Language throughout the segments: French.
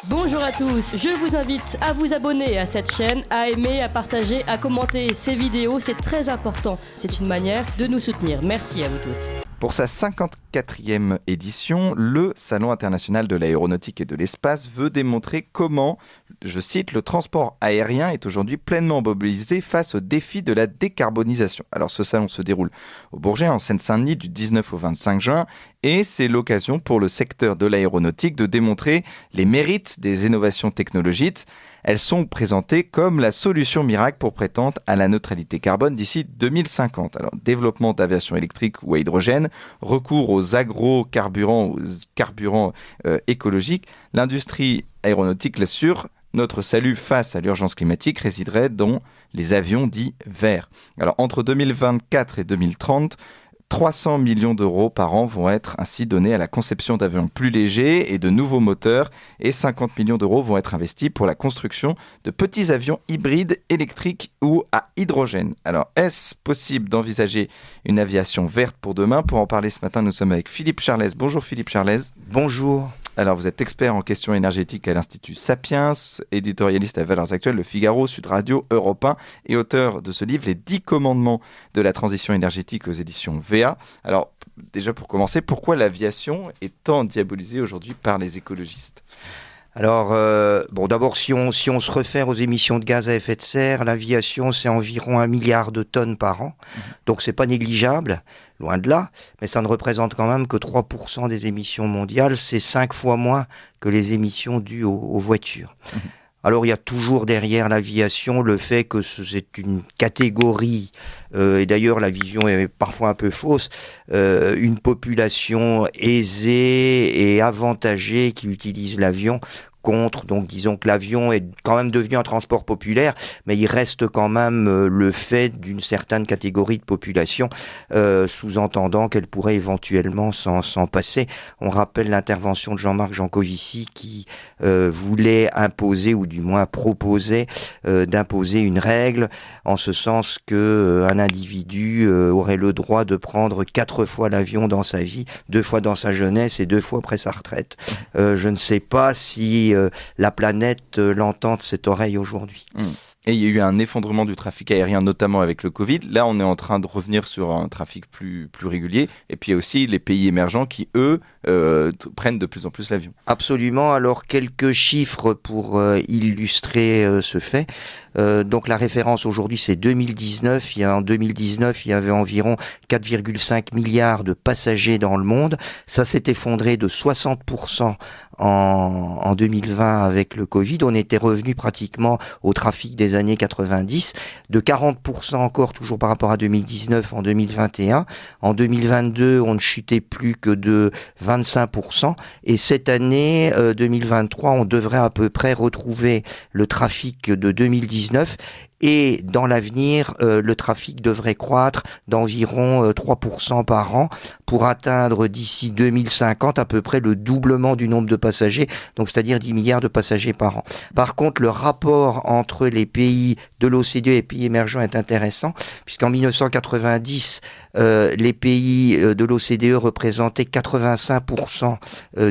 Bonjour à tous, je vous invite à vous abonner à cette chaîne, à aimer, à partager, à commenter ces vidéos, c'est très important. C'est une manière de nous soutenir. Merci à vous tous. Pour sa 54e édition, le Salon international de l'aéronautique et de l'espace veut démontrer comment, je cite, le transport aérien est aujourd'hui pleinement mobilisé face au défi de la décarbonisation. Alors ce salon se déroule au Bourget, en Seine-Saint-Denis, du 19 au 25 juin, et c'est l'occasion pour le secteur de l'aéronautique de démontrer les mérites des innovations technologiques. Elles sont présentées comme la solution miracle pour prétendre à la neutralité carbone d'ici 2050. Alors, développement d'aviation électrique ou à hydrogène, recours aux agrocarburants, aux carburants écologiques, l'industrie aéronautique l'assure, notre salut face à l'urgence climatique résiderait dans les avions dits verts. Alors, entre 2024 et 2030, 300 millions d'euros par an vont être ainsi donnés à la conception d'avions plus légers et de nouveaux moteurs, et 50 millions d'euros vont être investis pour la construction de petits avions hybrides électriques ou à hydrogène. Alors, est-ce possible d'envisager une aviation verte pour demain ? Pour en parler ce matin, nous sommes avec Philippe Charlès. Bonjour Philippe Charlès. Bonjour. Alors, vous êtes expert en questions énergétiques à l'Institut Sapiens, éditorialiste à Valeurs Actuelles, Le Figaro, Sud Radio, Europe 1 et auteur de ce livre, Les 10 commandements de la transition énergétique aux éditions VA. Alors, déjà pour commencer, pourquoi l'aviation est tant diabolisée aujourd'hui par les écologistes ? Alors, d'abord, si on se réfère aux émissions de gaz à effet de serre, l'aviation, c'est environ 1 milliard de tonnes par an. Donc, c'est pas négligeable, loin de là. Mais ça ne représente quand même que 3% des émissions mondiales. C'est 5 fois moins que les émissions dues aux voitures. Alors, il y a toujours derrière l'aviation le fait que c'est une catégorie, et d'ailleurs la vision est parfois un peu fausse, une population aisée et avantagée qui utilise l'avion contre, donc disons que l'avion est quand même devenu un transport populaire, mais il reste quand même le fait d'une certaine catégorie de population, sous-entendant qu'elle pourrait éventuellement s'en passer. On rappelle l'intervention de Jean-Marc Jancovici qui voulait imposer, ou du moins proposait d'imposer une règle, en ce sens que un individu aurait le droit de prendre 4 fois l'avion dans sa vie, 2 fois dans sa jeunesse et 2 fois après sa retraite. Je ne sais pas si la planète l'entend de cette oreille aujourd'hui. Et il y a eu un effondrement du trafic aérien, notamment avec le Covid. Là, on est en train de revenir sur un trafic plus régulier. Et puis, il y a aussi les pays émergents qui, eux, prennent de plus en plus l'avion. Absolument. Alors, quelques chiffres pour illustrer ce fait. Donc la référence aujourd'hui c'est 2019. En 2019, il y avait environ 4,5 milliards de passagers dans le monde. Ça s'est effondré de 60% en 2020 avec le Covid. On était revenu pratiquement au trafic des années 90, de 40% encore toujours par rapport à 2019 en 2021. En 2022, on ne chutait plus que de 25%. Et cette année 2023, on devrait à peu près retrouver le trafic de 2019. Et dans l'avenir, le trafic devrait croître d'environ 3% par an pour atteindre d'ici 2050 à peu près le doublement du nombre de passagers, donc c'est-à-dire 10 milliards de passagers par an. Par contre, le rapport entre les pays de l'OCDE et les pays émergents est intéressant, puisqu'en 1990, les pays de l'OCDE représentaient 85%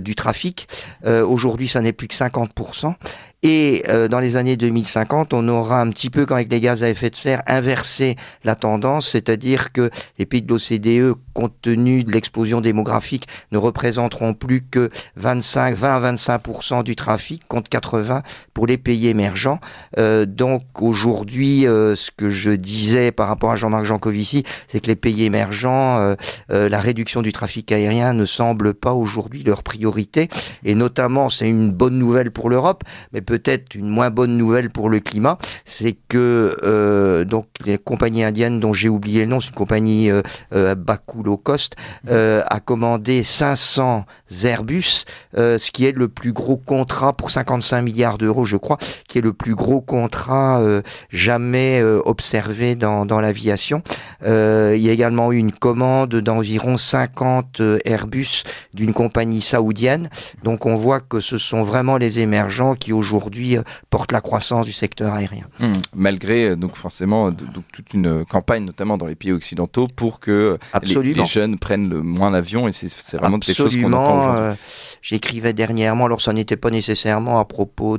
du trafic. Aujourd'hui, ça n'est plus que 50%. Et dans les années 2050, on aura un petit peu, comme avec les gaz à effet de serre, inversé la tendance, c'est-à-dire que les pays de l'OCDE, compte tenu de l'explosion démographique, ne représenteront plus que 20 à 25% du trafic, contre 80% pour les pays émergents. Donc aujourd'hui, ce que je disais par rapport à Jean-Marc Jancovici, c'est que les pays émergents, la réduction du trafic aérien ne semble pas aujourd'hui leur priorité, et notamment, c'est une bonne nouvelle pour l'Europe, mais peut-être une moins bonne nouvelle pour le climat, c'est que donc les compagnies indiennes dont j'ai oublié le nom, c'est une compagnie bas coût low cost, a commandé 500 Airbus, ce qui est le plus gros contrat pour 55 milliards d'euros, je crois, qui est le plus gros contrat jamais observé dans l'aviation. Il y a également eu une commande d'environ 50 Airbus d'une compagnie saoudienne. Donc on voit que ce sont vraiment les émergents qui aujourd'hui portent la croissance du secteur aérien. Malgré malgré donc forcément donc toute une campagne, notamment dans les pays occidentaux, pour que les jeunes prennent moins l'avion, et c'est vraiment des choses qu'on entend aujourd'hui. J'écrivais dernièrement, alors ça n'était pas nécessairement à propos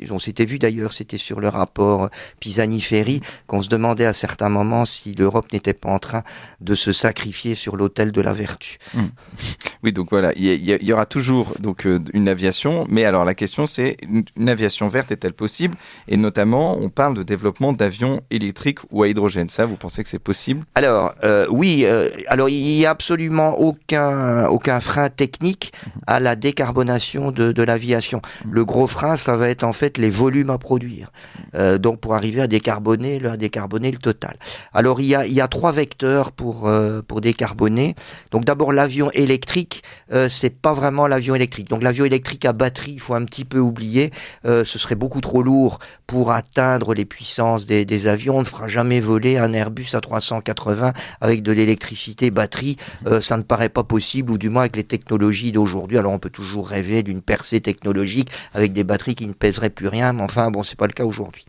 on s'était vu d'ailleurs, c'était sur le rapport Pisani-Ferry, qu'on se demandait à certains moments si l'Europe n'était pas en train de se sacrifier sur l'autel de la vertu. Oui, donc voilà, il y aura toujours donc une aviation, mais alors la question c'est, une aviation verte est-elle possible? Et notamment, on parle de développement d'avions électriques ou à hydrogène. Ça, vous pensez que c'est possible? Alors, oui, alors il n'y a absolument aucun frein technique à la décarbonation de l'aviation. Le gros frein, ça va être en fait les volumes à produire. Donc pour arriver à décarboner le total. Alors il y a 3 vecteurs pour décarboner. Donc d'abord l'avion électrique, c'est pas vraiment l'avion électrique. Donc l'avion électrique à batterie, il faut un petit peu oublier. Ce serait beaucoup trop lourd pour atteindre les puissances des avions. On ne fera jamais voler un Airbus A380 avec de l'électricité batterie. Ça ne paraît pas possible, ou du moins avec les technologies d'aujourd'hui. Alors on peut toujours rêver d'une percée technologique avec des batteries qui ne pèseraient plus rien, mais enfin bon, c'est pas le cas aujourd'hui.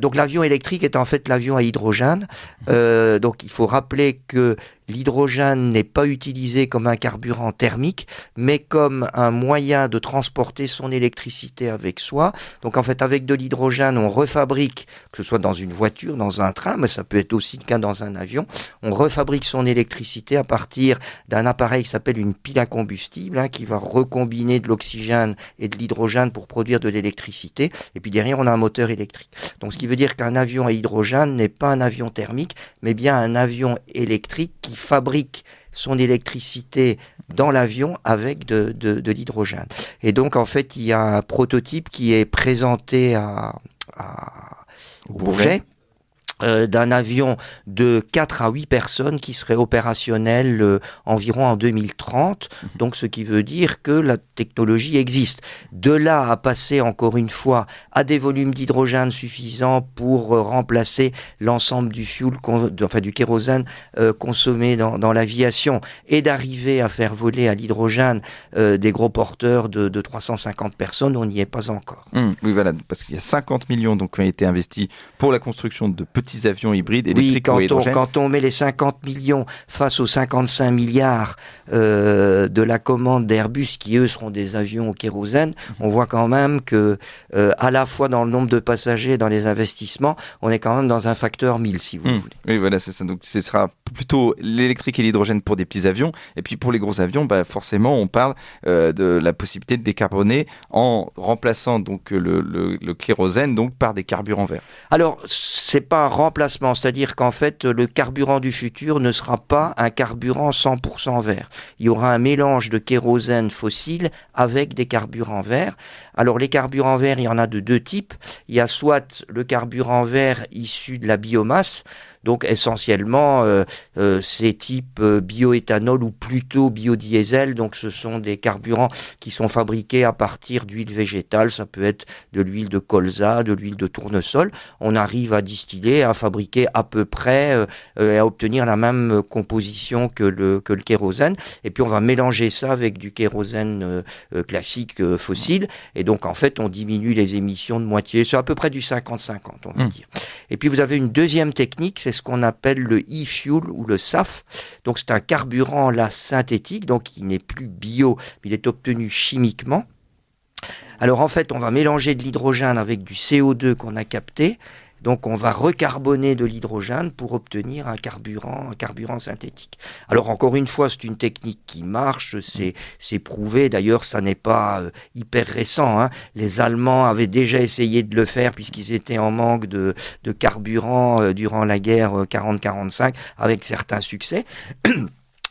Donc l'avion électrique est en fait l'avion à hydrogène. Donc il faut rappeler que l'hydrogène n'est pas utilisé comme un carburant thermique, mais comme un moyen de transporter son électricité avec soi. Donc en fait, avec de l'hydrogène, on refabrique, que ce soit dans une voiture, dans un train, mais ça peut être aussi le cas dans un avion, on refabrique son électricité à partir d'un appareil qui s'appelle une pile à combustible, qui va recombiner de l'oxygène et de l'hydrogène pour produire de l'électricité. Et puis derrière, on a un moteur électrique. Donc ce qui veut dire qu'un avion à hydrogène n'est pas un avion thermique, mais bien un avion électrique qui fabrique son électricité dans l'avion avec de l'hydrogène. Et donc, en fait, il y a un prototype qui est présenté au Bourget, d'un avion de 4 à 8 personnes qui serait opérationnel environ en 2030. Donc, ce qui veut dire que la technologie existe. De là à passer, encore une fois, à des volumes d'hydrogène suffisants pour remplacer l'ensemble du fuel, du kérosène consommé dans l'aviation, et d'arriver à faire voler à l'hydrogène des gros porteurs de 350 personnes, on n'y est pas encore. Oui, voilà, parce qu'il y a 50 millions donc, qui ont été investis pour la construction de petits avions hybrides électriques ou à hydrogène. Quand on met les 50 millions face aux 55 milliards de la commande d'Airbus, qui eux seront des avions au kérosène, on voit quand même que à la fois dans le nombre de passagers et dans les investissements, on est quand même dans un facteur 1000, si vous voulez. Oui, voilà, c'est ça. Donc ce sera plutôt l'électrique et l'hydrogène pour des petits avions. Et puis pour les gros avions, forcément, on parle de la possibilité de décarboner en remplaçant donc le kérosène donc par des carburants verts. Alors, c'est pas un remplacement, c'est-à-dire qu'en fait, le carburant du futur ne sera pas un carburant 100% vert. Il y aura un mélange de kérosène fossile avec des carburants verts. Alors, les carburants verts, il y en a de 2 types. Il y a soit le carburant vert issu de la biomasse, donc essentiellement c'est type bioéthanol ou plutôt biodiesel. Donc ce sont des carburants qui sont fabriqués à partir d'huile végétale. Ça peut être de l'huile de colza, de l'huile de tournesol. On arrive à distiller, à fabriquer à peu près et à obtenir la même composition que le kérosène. Et puis on va mélanger ça avec du kérosène classique fossile. Et donc en fait on diminue les émissions de moitié. C'est à peu près du 50-50 on va dire. Et puis vous avez une deuxième technique, c'est ce qu'on appelle le e-fuel ou le SAF. Donc c'est un carburant là synthétique, donc qui n'est plus bio, mais il est obtenu chimiquement. Alors en fait, on va mélanger de l'hydrogène avec du CO2 qu'on a capté. Donc on va recarboner de l'hydrogène pour obtenir un carburant synthétique. Alors encore une fois, c'est une technique qui marche, c'est prouvé. D'ailleurs, ça n'est pas hyper récent. Les Allemands avaient déjà essayé de le faire puisqu'ils étaient en manque de carburant durant la guerre 40-45 avec certains succès.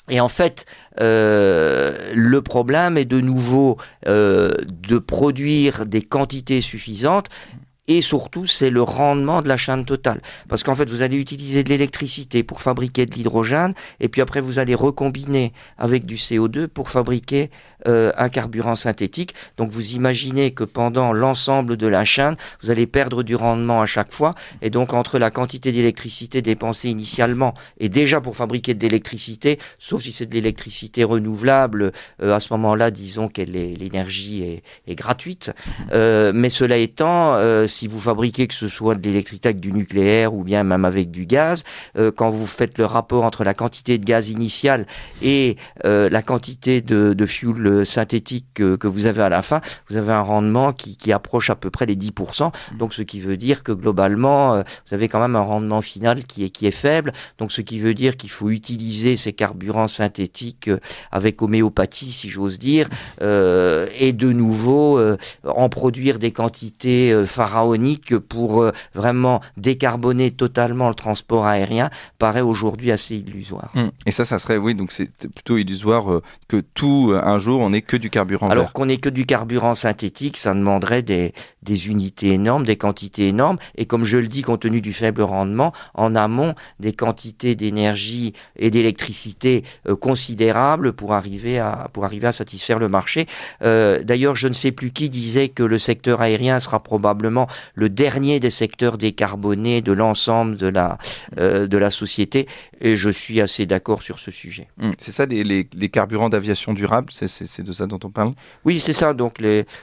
Et en fait, le problème est de nouveau de produire des quantités suffisantes. Et surtout, c'est le rendement de la chaîne totale. Parce qu'en fait, vous allez utiliser de l'électricité pour fabriquer de l'hydrogène, et puis après, vous allez recombiner avec du CO2 pour fabriquer un carburant synthétique. Donc vous imaginez que pendant l'ensemble de la chaîne, vous allez perdre du rendement à chaque fois. Et donc entre la quantité d'électricité dépensée initialement et déjà pour fabriquer de l'électricité, sauf si c'est de l'électricité renouvelable, à ce moment-là, disons que l'énergie est gratuite. Mais cela étant, si vous fabriquez que ce soit de l'électricité avec du nucléaire ou bien même avec du gaz, quand vous faites le rapport entre la quantité de gaz initial et la quantité de fuel synthétique que vous avez à la fin, vous avez un rendement qui approche à peu près les 10%. Donc ce qui veut dire que globalement, vous avez quand même un rendement final qui est faible. Donc ce qui veut dire qu'il faut utiliser ces carburants synthétiques avec homéopathie, si j'ose dire, et de nouveau en produire des quantités pharaoniques pour vraiment décarboner totalement le transport aérien paraît aujourd'hui assez illusoire. Et ça serait, oui, donc c'est plutôt illusoire que tout, un jour, on n'ait que du carburant vert. Alors qu'on n'ait que du carburant synthétique, ça demanderait des unités énormes, des quantités énormes, et comme je le dis, compte tenu du faible rendement, en amont, des quantités d'énergie et d'électricité considérables pour arriver à satisfaire le marché. D'ailleurs, je ne sais plus qui disait que le secteur aérien sera probablement le dernier des secteurs décarbonés de l'ensemble de la société, et je suis assez d'accord sur ce sujet. C'est ça, les carburants d'aviation durable, c'est de ça dont on parle ? Oui, c'est ça. Donc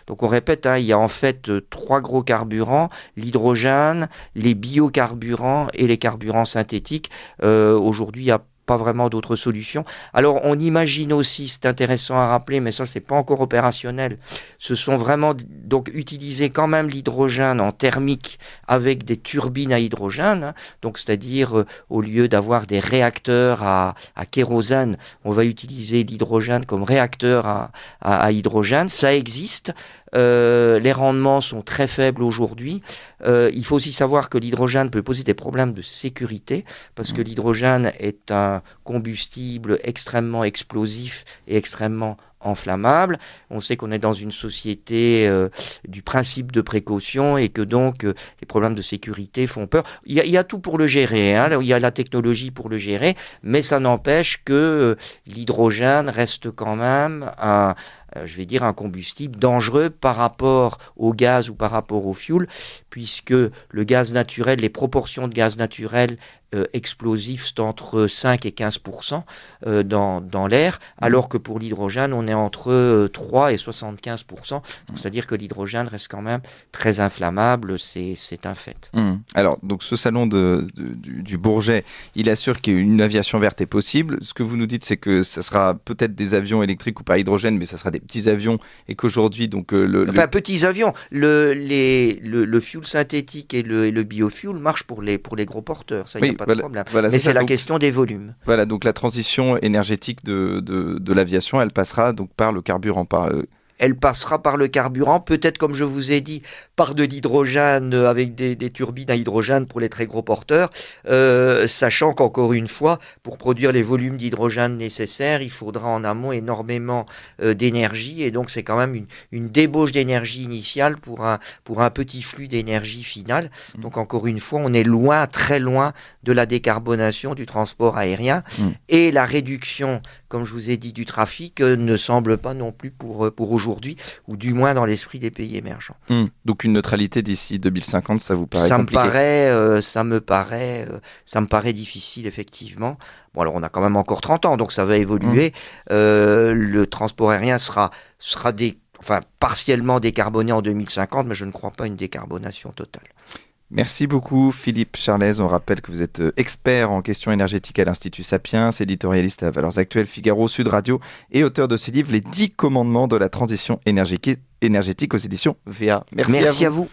on répète, il y a en fait 3 gros carburants, l'hydrogène, les biocarburants et les carburants synthétiques. Aujourd'hui, il n'y a pas vraiment d'autres solutions. Alors, on imagine aussi, c'est intéressant à rappeler, mais ça, c'est pas encore opérationnel. Ce sont vraiment, donc, utiliser quand même l'hydrogène en thermique avec des turbines à hydrogène. Donc, c'est-à-dire, au lieu d'avoir des réacteurs à kérosène, on va utiliser l'hydrogène comme réacteur à hydrogène. Ça existe. Les rendements sont très faibles aujourd'hui. Il faut aussi savoir que l'hydrogène peut poser des problèmes de sécurité parce que l'hydrogène est un combustible extrêmement explosif et extrêmement inflammable. On sait qu'on est dans une société du principe de précaution et que donc les problèmes de sécurité font peur. Il y a tout pour le gérer, il y a la technologie pour le gérer, mais ça n'empêche que l'hydrogène reste quand même un combustible dangereux par rapport au gaz ou par rapport au fioul, puisque le gaz naturel, les proportions de gaz naturel explosifs, c'est entre 5 et 15% dans l'air, alors que pour l'hydrogène, on est entre 3 et 75%. C'est-à-dire que l'hydrogène reste quand même très inflammable, c'est un fait. Alors, donc ce salon du Bourget, il assure qu'une aviation verte est possible. Ce que vous nous dites, c'est que ça sera peut-être des avions électriques ou par hydrogène, mais ça sera des petits avions et qu'aujourd'hui, donc... petits avions. Le fuel synthétique et le biofuel marchent pour les gros porteurs, ça, il n'y a pas de problème. Mais c'est la question des volumes. Voilà, donc la transition énergétique de l'aviation, elle passera donc par le carburant, Elle passera par le carburant, peut-être comme je vous ai dit, par de l'hydrogène avec des turbines à hydrogène pour les très gros porteurs, sachant qu'encore une fois, pour produire les volumes d'hydrogène nécessaires, il faudra en amont énormément d'énergie, et donc c'est quand même une débauche d'énergie initiale pour un petit flux d'énergie finale. Donc encore une fois, on est loin, très loin de la décarbonation du transport aérien, et la réduction, comme je vous ai dit, du trafic ne semble pas non plus pour aujourd'hui, ou du moins dans l'esprit des pays émergents. Donc une neutralité d'ici 2050, ça vous paraît compliqué ? Ça me paraît difficile, effectivement. Bon, alors on a quand même encore 30 ans, donc ça va évoluer. Le transport aérien sera partiellement décarboné en 2050, mais je ne crois pas à une décarbonation totale. Merci beaucoup Philippe Charlez. On rappelle que vous êtes expert en questions énergétiques à l'Institut Sapiens, éditorialiste à Valeurs Actuelles, Figaro, Sud Radio et auteur de ce livre Les 10 commandements de la transition énergétique aux éditions VA. Merci à vous.